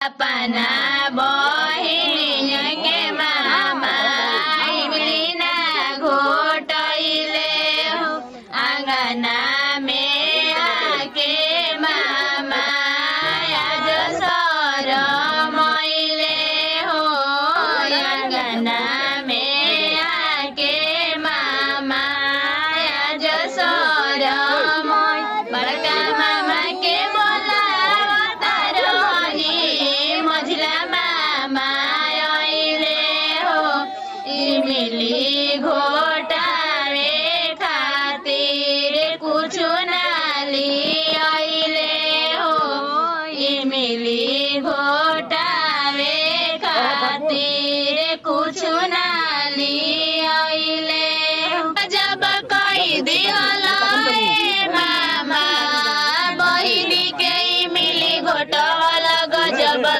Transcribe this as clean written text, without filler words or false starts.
अपना बहिनी के मामा इमलीना घोटैले हो आंगना में आके मामा आज सर मैले हो आंगना में आके मामा आज सर बड़का मामा के बोला मझिला मामा आइले हो इमली घोटावे खातिर कुछ नाली आइले हो इमली घोटावे खातिर